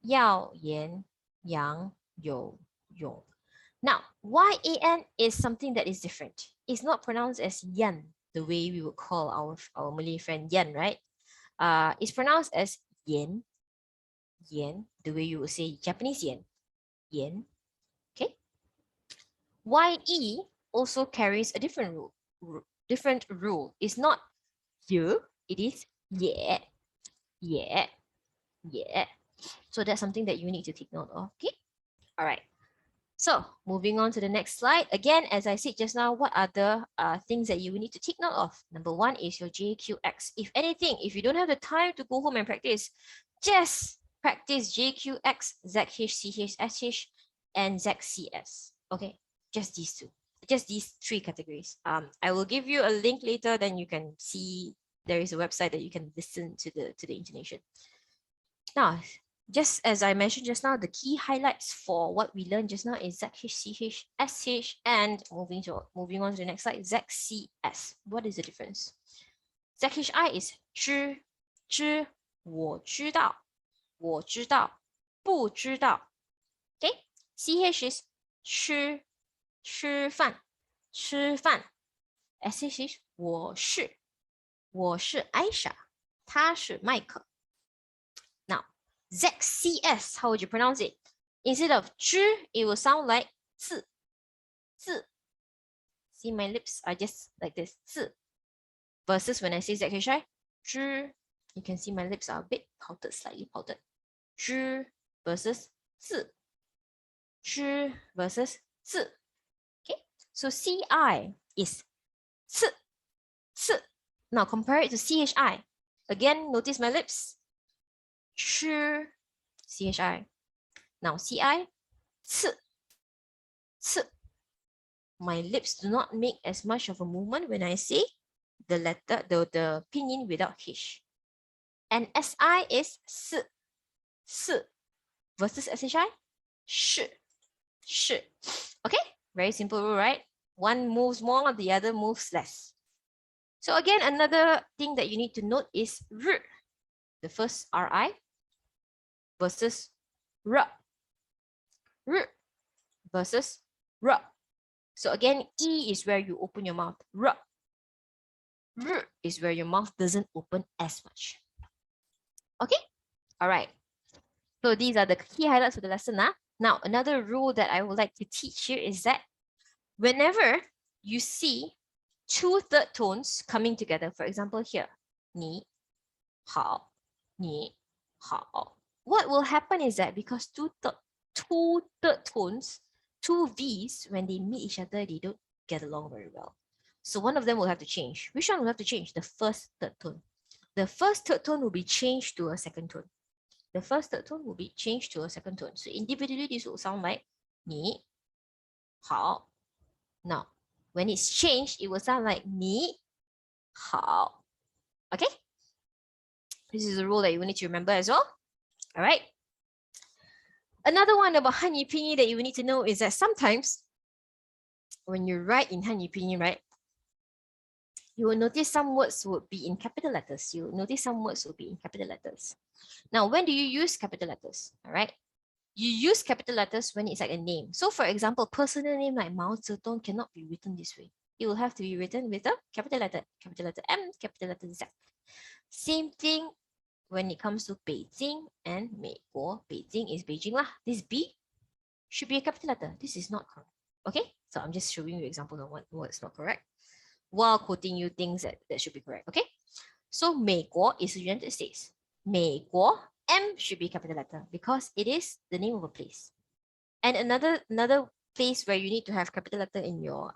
耀言杨有勇. Now, YAN is something that is different. It's not pronounced as yan, the way we would call our Malay friend yan, right? It's pronounced as yen, the way you would say Japanese yen. Okay. YE also carries a different rule. It's not you, it is yeah. So that's something that you need to take note of. Okay. All right. So moving on to the next slide. Again, as I said just now, what are the things that you will need to take note of? Number one is your JQX. If anything, if you don't have the time to go home and practice, just practice JQX, ZH, CH, SH, and ZCS. Okay, just these two. Just these three categories. I will give you a link later, then you can see there is a website that you can listen to the intonation. Now, just as I mentioned just now, the key highlights for what we learned just now is ZH, CH, SH, and moving on to the next slide, ZCS. What is the difference? ZHI is 知我知道不知道. Okay, CH is 吃饭 SH is 我是艾莎，他是麦克。Now, ZCS, how would you pronounce it? Instead of 知, it will sound like 字. See, my lips are just like this, 字. Versus when I say ZHI, 知, you can see my lips are a bit pouted, slightly pouted. 知 versus 字. 知 versus 字. Okay, so CI is 次. Now compare it to CHI. Again, notice my lips. 吃 CHI. Now CI 次. My lips do not make as much of a movement when I say the letter, the pinyin without H. And SI is 四 versus SHI 是. Okay, very simple rule, right? One moves more, the other moves less. So again, another thing that you need to note is R. The first RI versus R. R versus R. So again, E is where you open your mouth. R. R is where your mouth doesn't open as much. Okay? All right. So these are the key highlights of the lesson. Now, another rule that I would like to teach you is that whenever you see two third tones coming together, for example here, 你好, 你好, what will happen is that because two third tones, two V's, when they meet each other, they don't get along very well. So one of them will have to change. Which one will have to change? The first third tone. The first third tone will be changed to a second tone. The first third tone will be changed to a second tone. So individually, this will sound like 你好. Now, when it's changed, it will sound like 你好. Okay? This is a rule that you will need to remember as well. All right. Another one about Hanyu Pinyin that you will need to know is that sometimes when you write in Hanyu Pinyin, right, you will notice some words would be in capital letters. You will notice some words will be in capital letters. Now, when do you use capital letters? All right. You use capital letters when it's like a name. So for example, personal name like Mao Zedong cannot be written this way. It will have to be written with a capital letter M, capital letter Z. Same thing when it comes to Beijing and 美国. Beijing is Beijing lah. This B should be a capital letter. This is not correct. Okay, so I'm just showing you examples of what's not correct while quoting you things that should be correct. Okay, so 美国 is the United States. 美国 M should be capital letter because it is the name of a place. And another place where you need to have capital letter in your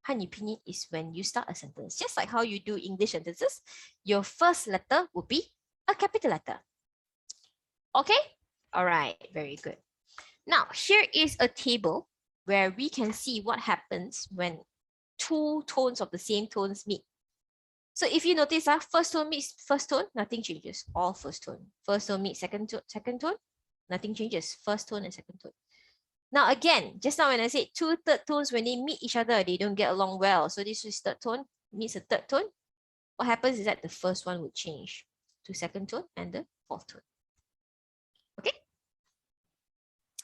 Hanyu Pinyin is when you start a sentence. Just like how you do English sentences, your first letter will be a capital letter. Okay? All right, very good. Now, here is a table where we can see what happens when two tones of the same tones meet. So if you notice, first tone meets first tone, nothing changes. All first tone. First tone meets second tone, nothing changes. First tone and second tone. Now again, just now when I said two third tones, when they meet each other, they don't get along well. So this is third tone meets a third tone. What happens is that the first one would change to second tone and the fourth tone. Okay.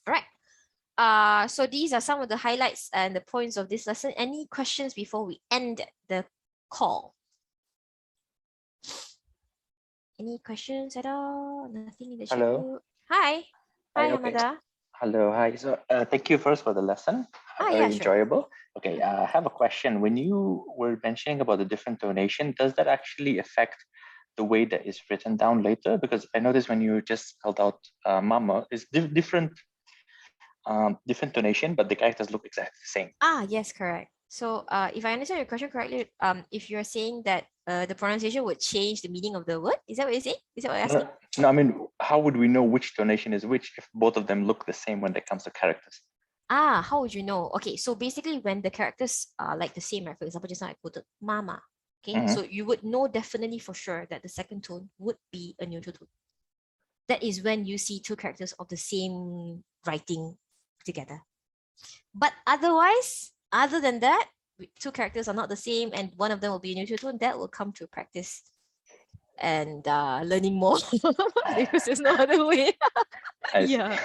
All right. So these are some of the highlights and the points of this lesson. Any questions before we end the call? Any questions at all? Nothing in the chat group? Hi. Hi, okay. Hamada. Hello, hi. So thank you first for the lesson. Very yeah, sure. enjoyable. Okay, I have a question. When you were mentioning about the different tonation, does that actually affect the way that is written down later? Because I noticed when you just spelled out mama, it's different tonation, but the characters look exactly the same. Yes, correct. So if I understand your question correctly, if you're saying that the pronunciation would change the meaning of the word, is that what you're saying? Is that what you're asking? No, I mean, how would we know which tonation is which if both of them look the same when it comes to characters? How would you know? Okay, so basically when the characters are like the same, right? For example, just now I quoted mama. Okay, so you would know definitely for sure that the second tone would be a neutral tone. That is when you see two characters of the same writing together. But otherwise, other than that, two characters are not the same and one of them will be a neutral tone. That will come through practice and learning more because there's no other way. Yeah.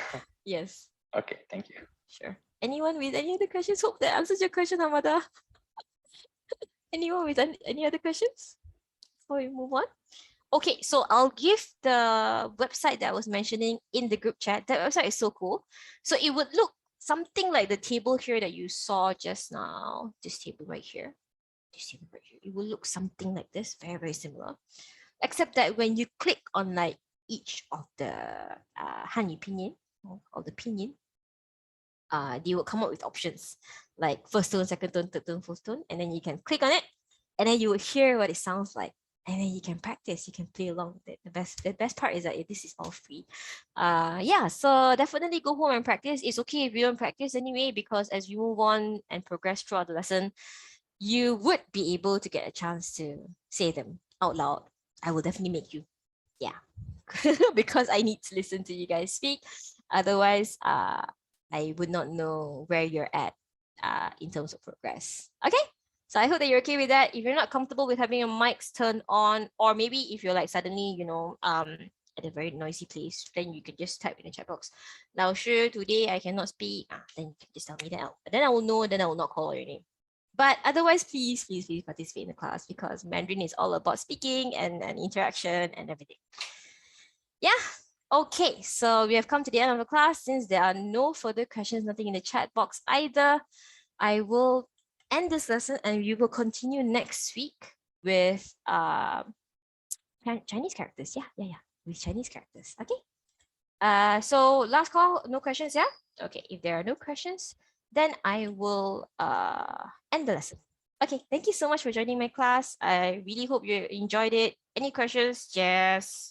Yes. Okay, thank you. Sure. Anyone with any other questions? Hope that answers your question, Hamada. Anyone with any other questions before we move on? Okay, so I'll give the website that I was mentioning in the group chat. That website is so cool. So it would look something like the table here that you saw just now. This table right here. This table right here. It will look something like this, very, very similar. Except that when you click on like each of the Hanyu Pinyin or the Pinyin, they will come up with options like first tone, second tone, third tone, fourth tone, and then you can click on it, and then you will hear what it sounds like, and then you can practice. You can play along. The best part is that this is all free. Yeah, so definitely go home and practice. It's okay if you don't practice anyway, because as you move on and progress throughout the lesson, you would be able to get a chance to say them out loud. I will definitely make you. Yeah, because I need to listen to you guys speak. Otherwise, I would not know where you're at in terms of progress. Okay, so I hope that you're okay with that. If you're not comfortable with having your mics turned on, or maybe if you're like suddenly, at a very noisy place, then you can just type in the chat box, Lao Shi, today I cannot speak. Then you can just tell me that. Then I will know, then I will not call your name. But otherwise, please participate in the class, because Mandarin is all about speaking and interaction and everything. Yeah. Okay, so we have come to the end of the class. Since there are no further questions, nothing in the chat box either, I will end this lesson and we will continue next week with Chinese characters. Yeah, with Chinese characters. Okay. So last call, no questions, yeah? Okay, if there are no questions, then I will end the lesson. Okay, thank you so much for joining my class. I really hope you enjoyed it. Any questions, just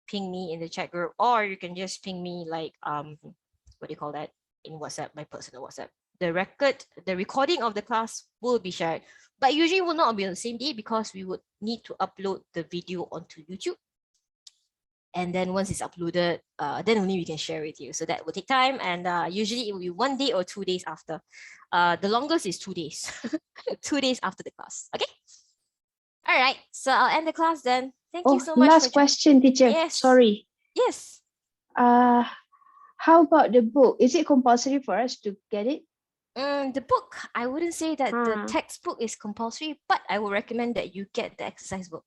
ping me in the chat group, or you can just ping me like what do you call that, in WhatsApp, my personal WhatsApp. The recording of the class will be shared, but usually will not be on the same day, because we would need to upload the video onto YouTube. And then once it's uploaded, then only we can share with you. So that will take time, and usually it will be 1 day or 2 days after. The longest is 2 days, 2 days after the class. Okay. All right. So I'll end the class then. Thank you so much. Last question, teacher. Yes. Sorry. Yes. How about the book? Is it compulsory for us to get it? The book, I wouldn't say that the textbook is compulsory, but I would recommend that you get the exercise book.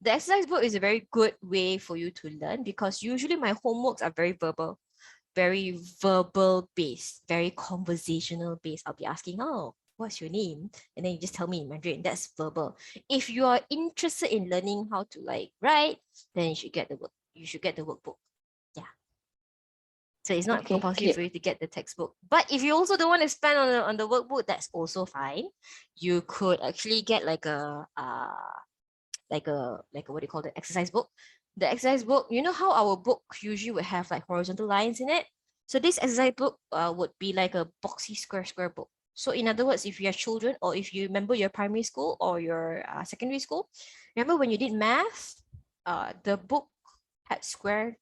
The exercise book is a very good way for you to learn, because usually my homeworks are very verbal based, very conversational based. I'll be asking, oh, what's your name? And then you just tell me in Mandarin. That's verbal. If you are interested in learning how to like write, then you should get the book. You should get the workbook. Yeah. So it's not compulsory for you to get the textbook. But if you also don't want to spend on the workbook, that's also fine. You could actually get like a what do you call it, exercise book. The exercise book, you know how our book usually would have like horizontal lines in it? So this exercise book would be like a boxy square book. So in other words, if you have children, or if you remember your primary school or your secondary school, remember when you did math, the book had square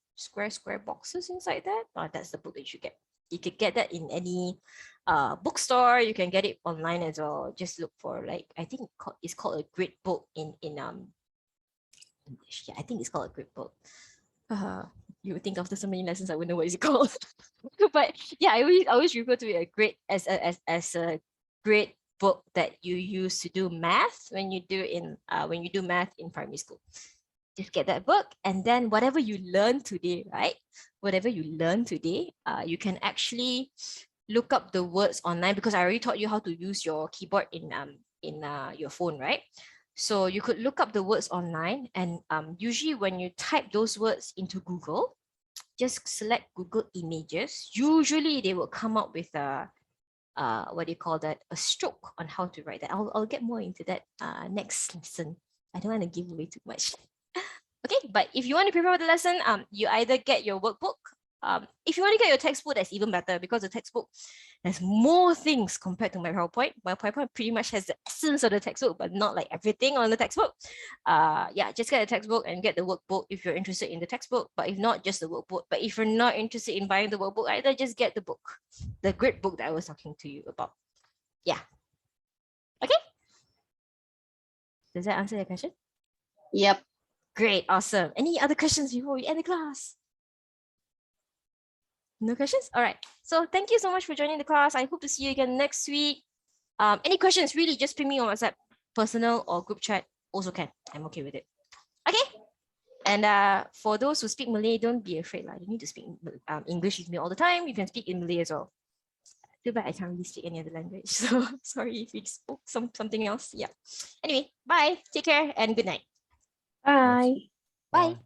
boxes inside that. That's the book that you should get. You could get that in any bookstore. You can get it online as well. Just look for, like, I think it's called a grid book in English. Yeah, I think it's called a grid book. You would think after so many lessons I wouldn't know what it's called. But yeah, I always refer to it a grid as a grid book that you use to do math when you do math in primary school. Just get that book, and then whatever you learn today, right? Whatever you learn today, you can actually look up the words online, because I already taught you how to use your keyboard in your phone, right? So you could look up the words online, and usually when you type those words into Google, just select Google Images. Usually they will come up with a what do you call that? A stroke on how to write that. I'll get more into that next lesson. I don't want to give away too much. Okay, but if you want to prepare for the lesson, you either get your workbook. If you want to get your textbook, that's even better, because the textbook has more things compared to my PowerPoint. My PowerPoint pretty much has the essence of the textbook, but not like everything on the textbook. Yeah, just get a textbook and get the workbook if you're interested in the textbook, but if not, just the workbook. But if you're not interested in buying the workbook either, just get the book, the grid book that I was talking to you about. Yeah. Okay. Does that answer your question? Yep. Great, awesome. Any other questions before we end the class? No questions? All right. So thank you so much for joining the class. I hope to see you again next week. Any questions, really just ping me on WhatsApp, personal or group chat, also can. I'm okay with it. Okay. And for those who speak Malay, don't be afraid. You need to speak English with me all the time. You can speak in Malay as well. Too bad I can't really speak any other language. So sorry if we spoke something else. Yeah. Anyway, bye. Take care and good night. Bye. Bye.